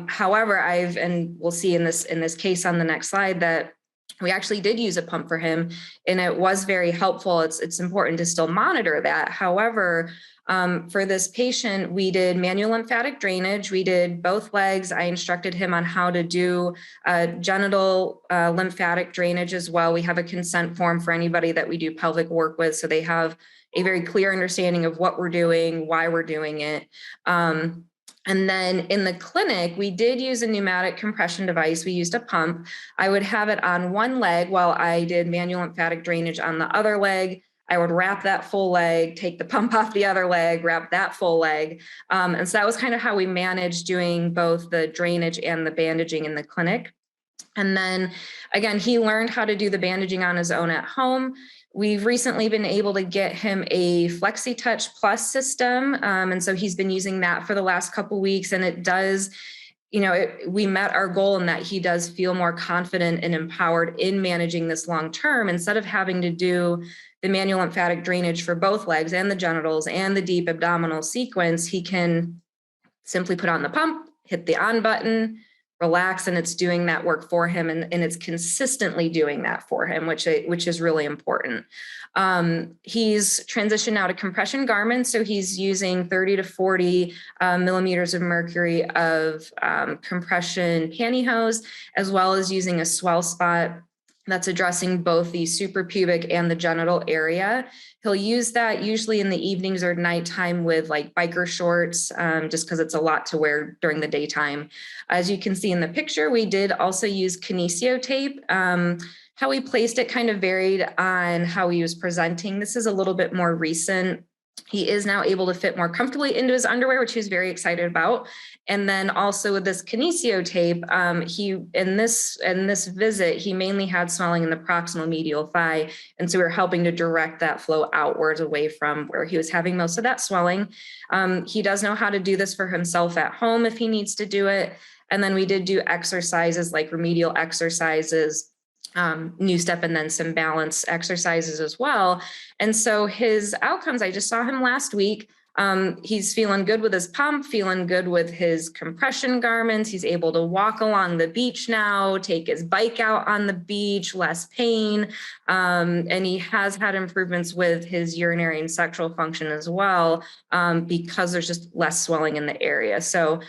However, and we'll see in this case on the next slide that we actually did use a pump for him, and it was very helpful. It's important to still monitor that. However, for this patient, we did manual lymphatic drainage. We did both legs. I instructed him on how to do genital lymphatic drainage as well. We have a consent form for anybody that we do pelvic work with, so they have a very clear understanding of what we're doing, why we're doing it. And then in the clinic, we did use a pneumatic compression device. We used a pump. I would have it on one leg while I did manual lymphatic drainage on the other leg. I would wrap that full leg, take the pump off the other leg, wrap that full leg. And so that was kind of how we managed doing both the drainage and the bandaging in the clinic. And then again, he learned how to do the bandaging on his own at home. We've recently been able to get him a FlexiTouch Plus system. And so he's been using that for the last couple of weeks, and it does, we met our goal in that he does feel more confident and empowered in managing this long term. Instead of having to do the manual lymphatic drainage for both legs and the genitals and the deep abdominal sequence, he can simply put on the pump, hit the on button, relax, and it's doing that work for him, and it's consistently doing that for him, which is really important. He's transitioned now to compression garments, so he's using 30 to 40 millimeters of mercury of compression pantyhose, as well as using a swell spot that's addressing both the suprapubic and the genital area. He'll use that usually in the evenings or nighttime with like biker shorts, just because it's a lot to wear during the daytime. As you can see in the picture, we did also use kinesio tape. How we placed it kind of varied on how he was presenting. This is a little bit more recent. He is now able to fit more comfortably into his underwear, which he's very excited about. And then also with this kinesio tape, in this visit, he mainly had swelling in the proximal medial thigh. And so we were helping to direct that flow outwards away from where he was having most of that swelling. He does know how to do this for himself at home if he needs to do it. And then we did do exercises like remedial exercises, new step, and then some balance exercises as well. And so his outcomes, I just saw him last week. He's feeling good with his pump, feeling good with his compression garments. He's able to walk along the beach now, take his bike out on the beach, less pain. And he has had improvements with his urinary and sexual function as well, because there's just less swelling in the area. So,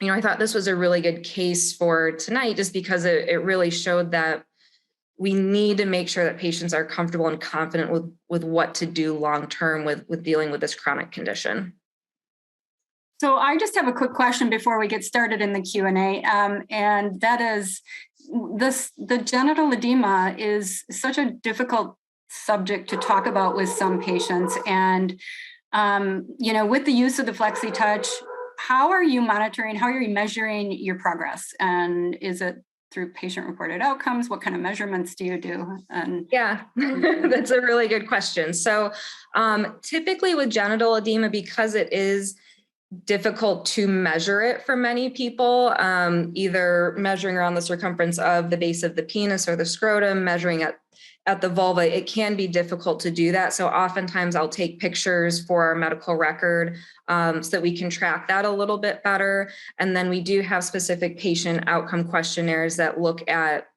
I thought this was a really good case for tonight, just because it really showed that we need to make sure that patients are comfortable and confident with what to do long-term with dealing with this chronic condition. So I just have a quick question before we get started in the Q&A, and that is, the genital edema is such a difficult subject to talk about with some patients. And, with the use of the FlexiTouch, how are you monitoring, how are you measuring your progress? And is it through patient-reported outcomes? What kind of measurements do you do? And yeah, that's a really good question. So typically with genital edema, because it is difficult to measure it for many people, either measuring around the circumference of the base of the penis or the scrotum, measuring at the vulva, it can be difficult to do that. So oftentimes I'll take pictures for our medical record so that we can track that a little bit better. And then we do have specific patient outcome questionnaires that look at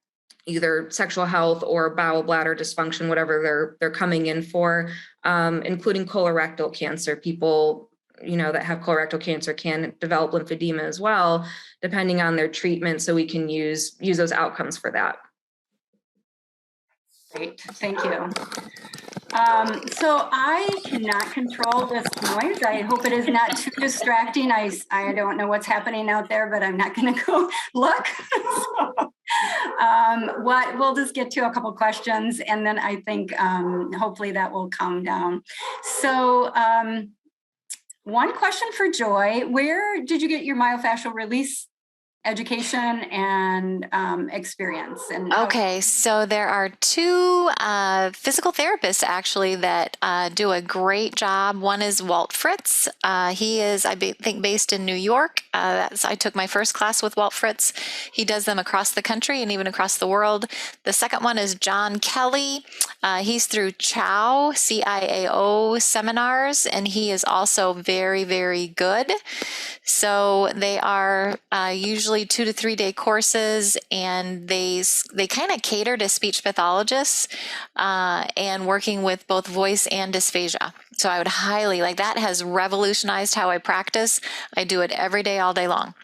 either sexual health or bowel bladder dysfunction, whatever they're coming in for, including colorectal cancer. People that have colorectal cancer can develop lymphedema as well, depending on their treatment. So we can use those outcomes for that. Great, thank you. So I cannot control this noise. I hope it is not too distracting. I don't know what's happening out there, but I'm not going to go look. We'll just get to a couple questions, and then I think hopefully that will calm down. So one question for Joy: where did you get your myofascial release education and experience. And Okay, so there are two physical therapists actually that do a great job. One is Walt Fritz. He is, think, based in New York. I took my first class with Walt Fritz. He does them across the country and even across the world. The second one is John Kelly. He's through CIAO seminars, and he is also very, very good. So they are usually 2 to 3 day courses, and they kind of cater to speech pathologists and working with both voice and dysphagia. So I would highly, like, that has revolutionized how I practice. I do it every day, all day long.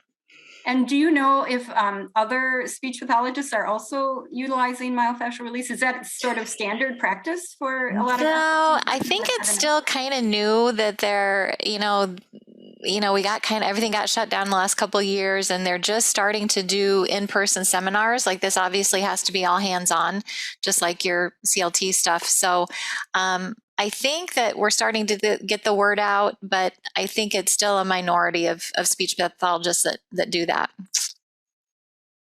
And do you know if other speech pathologists are also utilizing myofascial release? Is that sort of standard practice for a lot of? No, I think it's still kind of new that they're, we got everything got shut down the last couple of years, and they're just starting to do in-person seminars. Like, this obviously has to be all hands-on, just like your CLT stuff. So I think that we're starting to get the word out, but I think it's still a minority of speech pathologists that do that.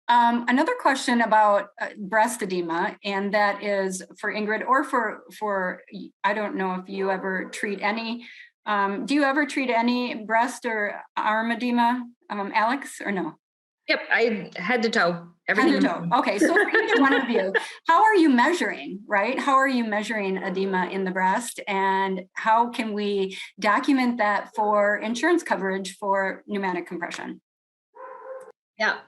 Another question about breast edema, and that is for Ingrid or for I don't know if you ever treat any. Do you ever treat any breast or arm edema, Alex, or no? Yep, I head to toe. Everything. Head to toe. Okay, so for either one of you, how are you measuring, right? How are you measuring edema in the breast, and how can we document that for insurance coverage for pneumatic compression? Yeah,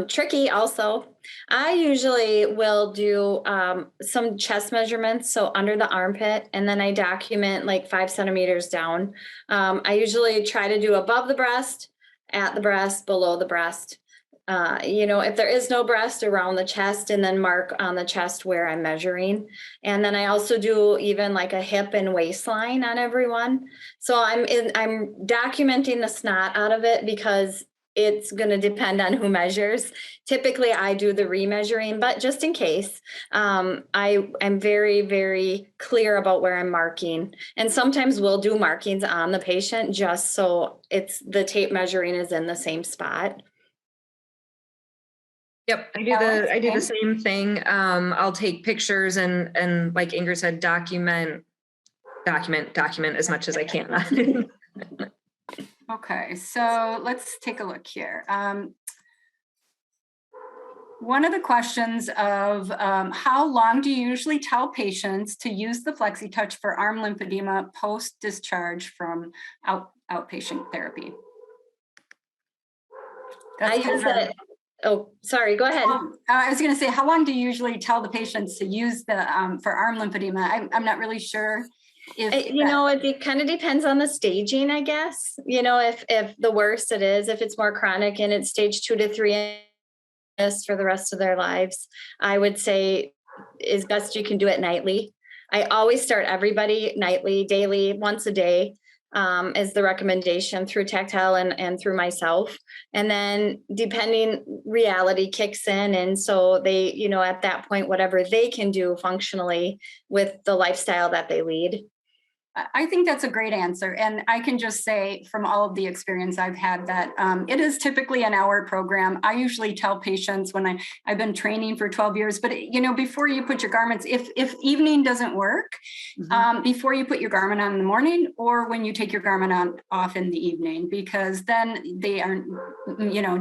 tricky also. I usually will do some chest measurements, so under the armpit, and then I document like 5 centimeters down. I usually try to do above the breast, at the breast, below the breast. If there is no breast, around the chest, and then mark on the chest where I'm measuring. And then I also do even like a hip and waistline on everyone. So I'm documenting the snot out of it because it's going to depend on who measures. Typically, I do the remeasuring, but just in case, I am very, very clear about where I'm marking. And sometimes we'll do markings on the patient just so the tape measuring is in the same spot. Yep, I do the same thing. I'll take pictures and like Ingrid said, document as much as I can. Okay, so let's take a look here. One of the questions of how long do you usually tell patients to use the FlexiTouch for arm lymphedema post-discharge from outpatient therapy? I use it. Oh, sorry, go ahead. I was going to say, how long do you usually tell the patients to use the for arm lymphedema? I'm not really sure. It kind of depends on the staging, I guess. If the worse it is, if it's more chronic and it's stage 2 to 3 for the rest of their lives, I would say is best you can do it nightly. I always start everybody nightly, daily, once a day. Is the recommendation through Tactile and through myself. And then depending, reality kicks in. And so they, at that point, whatever they can do functionally with the lifestyle that they lead. I think that's a great answer. And I can just say from all of the experience I've had that it is typically an hour program. I usually tell patients when I've been training for 12 years, but before you put your garments, if evening doesn't work, before you put your garment on in the morning or when you take your garment off in the evening, because then they aren't,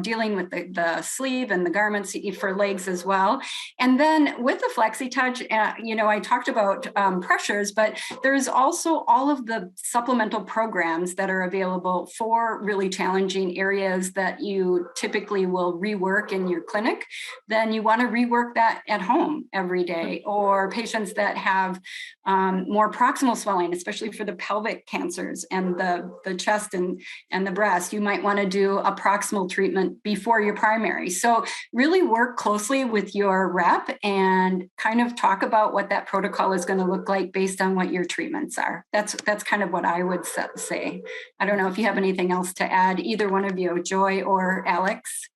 dealing with the sleeve and the garments for legs as well. And then with the FlexiTouch, I talked about pressures, but there's also all of the supplemental programs that are available for really challenging areas that you typically will rework in your clinic. Then you want to rework that at home every day, or patients that have more proximal swelling, especially for the pelvic cancers and the chest and the breast, you might want to do a proximal treatment before your primary. So really work closely with your rep and kind of talk about what that protocol is going to look like based on what your treatments are. That's kind of what I would say. I don't know if you have anything else to add, either one of you, Joy or Alex.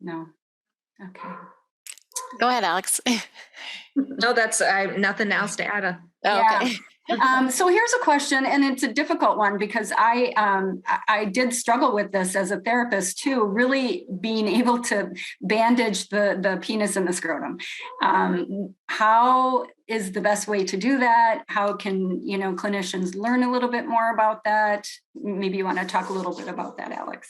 No. Okay. Go ahead, Alex. No, that's nothing else to add. Yeah. Okay. So here's a question, and it's a difficult one because I did struggle with this as a therapist too, really being able to bandage the penis and the scrotum. How is the best way to do that? How can, clinicians learn a little bit more about that? Maybe you want to talk a little bit about that, Alex.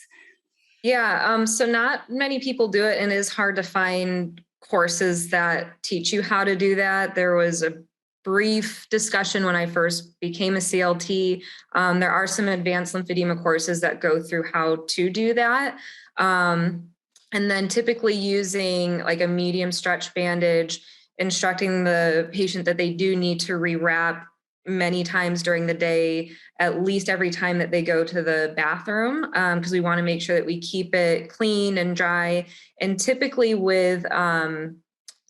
Yeah, so not many people do it, and it is hard to find courses that teach you how to do that. There was a brief discussion when I first became a CLT. There are some advanced lymphedema courses that go through how to do that. And then typically using like a medium stretch bandage, instructing the patient that they do need to rewrap many times during the day, at least every time that they go to the bathroom, because we want to make sure that we keep it clean and dry. And typically with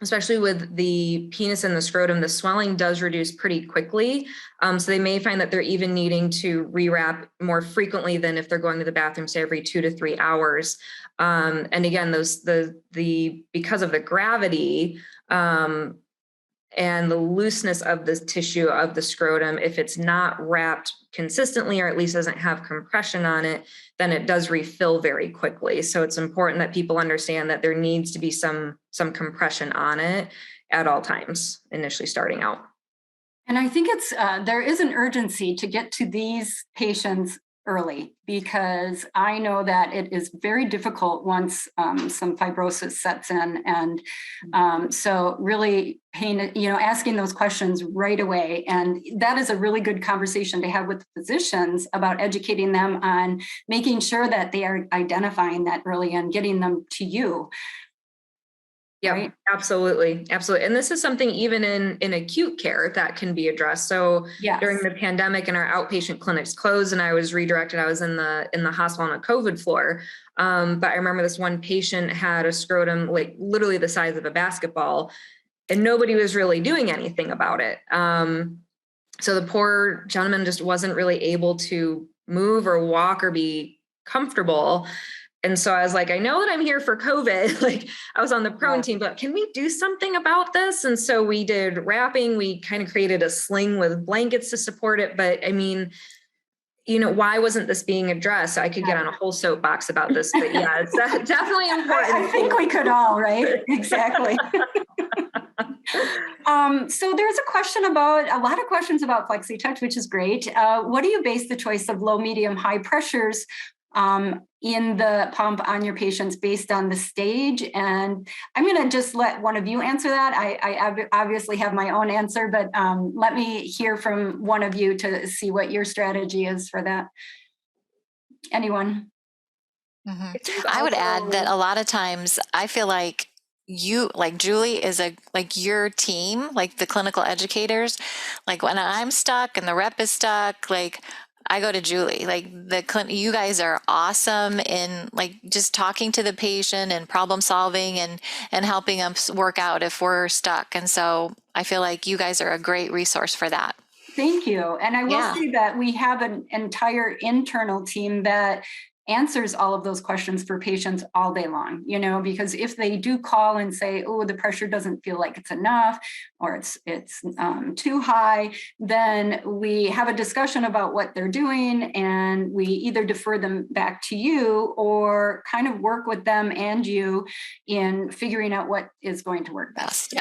especially with the penis and the scrotum, the swelling does reduce pretty quickly. So they may find that they're even needing to rewrap more frequently than if they're going to the bathroom, say every 2 to 3 hours. And again, because of the gravity and the looseness of the tissue of the scrotum, if it's not wrapped consistently or at least doesn't have compression on it, then it does refill very quickly. So it's important that people understand that there needs to be some compression on it at all times initially starting out. And I think there is an urgency to get to these patients early, because I know that it is very difficult once some fibrosis sets in. And so really asking those questions right away. And that is a really good conversation to have with physicians about educating them on making sure that they are identifying that early and getting them to you. Yeah, right? Absolutely. Absolutely. And this is something even in acute care that can be addressed. So yes. During the pandemic and our outpatient clinics closed and I was redirected, I was in the hospital on a COVID floor. But I remember this one patient had a scrotum, like literally the size of a basketball, and nobody was really doing anything about it. So the poor gentleman just wasn't really able to move or walk or be comfortable. And so I was like, I know that I'm here for COVID. Like I was on the prone team, but can we do something about this? And so we did wrapping. We kind of created a sling with blankets to support it. But I mean, why wasn't this being addressed? I could get on a whole soapbox about this, but yeah, it's definitely important. I think we could all, right? Exactly. So there's a lot of questions about FlexiTouch, which is great. What do you base the choice of low, medium, high pressures in the pump on your patients based on the stage? And I'm going to just let one of you answer that. I obviously have my own answer, but let me hear from one of you to see what your strategy is for that. Anyone? Mm-hmm. I would add that a lot of times I feel like Julie is your team, like the clinical educators, like when I'm stuck and the rep is stuck, like I go to Julie. Like you guys are awesome in like just talking to the patient and problem solving and helping us work out if we're stuck. And so I feel like you guys are a great resource for that. Thank you. And I will say that we have an entire internal team that answers all of those questions for patients all day long, because if they do call and say, oh, the pressure doesn't feel like it's enough, or it's too high, then we have a discussion about what they're doing, and we either defer them back to you or kind of work with them and you in figuring out what is going to work best.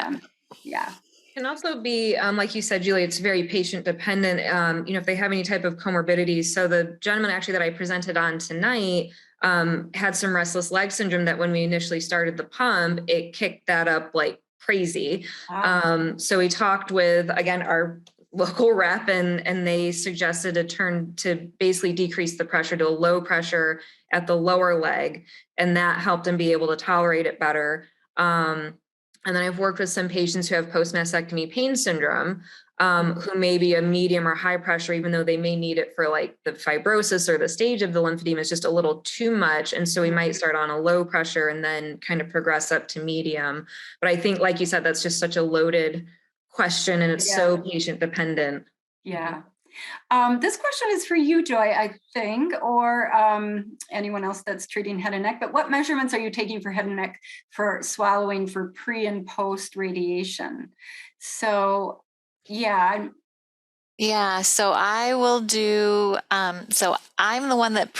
Yeah. Can also be, like you said, Julie, it's very patient dependent, if they have any type of comorbidities. So the gentleman actually that I presented on tonight had some restless leg syndrome that when we initially started the pump, it kicked that up like crazy. Wow. So we talked with, again, our local rep and they suggested a turn to basically decrease the pressure to a low pressure at the lower leg. And that helped him be able to tolerate it better. And then I've worked with some patients who have post-mastectomy pain syndrome, who may be a medium or high pressure, even though they may need it for like the fibrosis or the stage of the lymphedema is just a little too much. And so we might start on a low pressure and then kind of progress up to medium. But I think, like you said, that's just such a loaded question and it's so patient dependent. Yeah. This question is for you, Joy, I think, or anyone else that's treating head and neck, but what measurements are you taking for head and neck for swallowing for pre and post radiation? So, Yeah, so I will do, so I'm the one that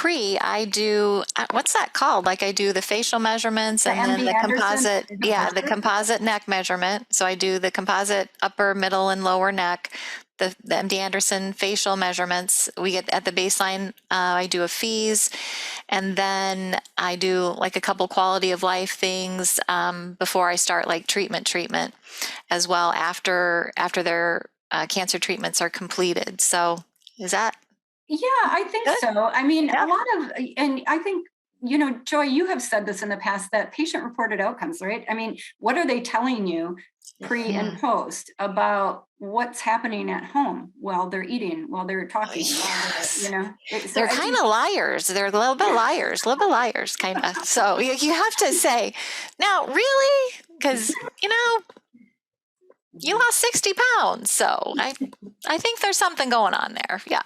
I do, what's that called? Like I do the facial measurements The and then MD the Anderson composite, is a yeah, the person? composite neck measurement. So I do the composite upper, middle, and lower neck, the MD Anderson facial measurements. We get at the baseline, I do a fees, and then I do like a couple quality of life things before I start like treatment as well after their cancer treatments are completed. So is that Yeah, I think good? so. I mean, a Yeah. lot of, and I think, Joy, you have said this in the past, that patient-reported outcomes, right? I mean, what are they telling you pre and post about what's happening at home while they're eating, while they're talking, Yes. So They're I kind think, of liars. They're a little bit liars, kind of. So you have to say, now, really? Because, you lost 60 pounds. So I think there's something going on there. Yeah.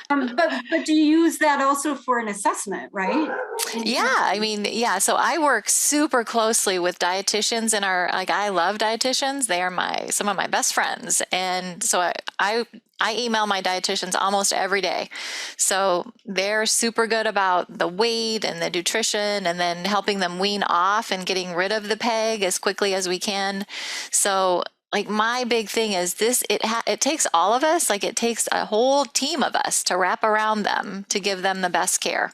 but do you use that also for an assessment, right? Yeah, I mean, yeah. So I work super closely with dietitians I love dietitians. They are some of my best friends. And so I email my dietitians almost every day. So they're super good about the weight and the nutrition and then helping them wean off and getting rid of the PEG as quickly as we can. So like my big thing is it takes all of us, like it takes a whole team of us to wrap around them to give them the best care.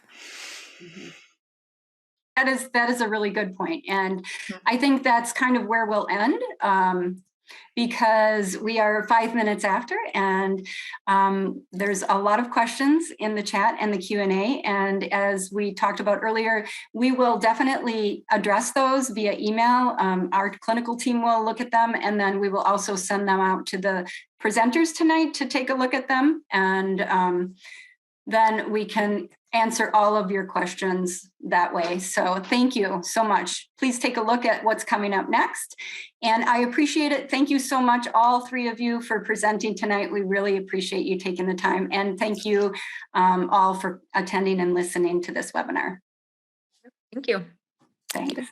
That is a really good point. And I think that's kind of where we'll end, because we are 5 minutes after, and there's a lot of questions in the chat and the Q&A. And as we talked about earlier, we will definitely address those via email. Our clinical team will look at them, and then we will also send them out to the presenters tonight to take a look at them. And then we can answer all of your questions that way. So thank you so much. Please take a look at what's coming up next. And I appreciate it. Thank you so much, all three of you, for presenting tonight. We really appreciate you taking the time. And thank you all for attending and listening to this webinar. Thank you. Thanks.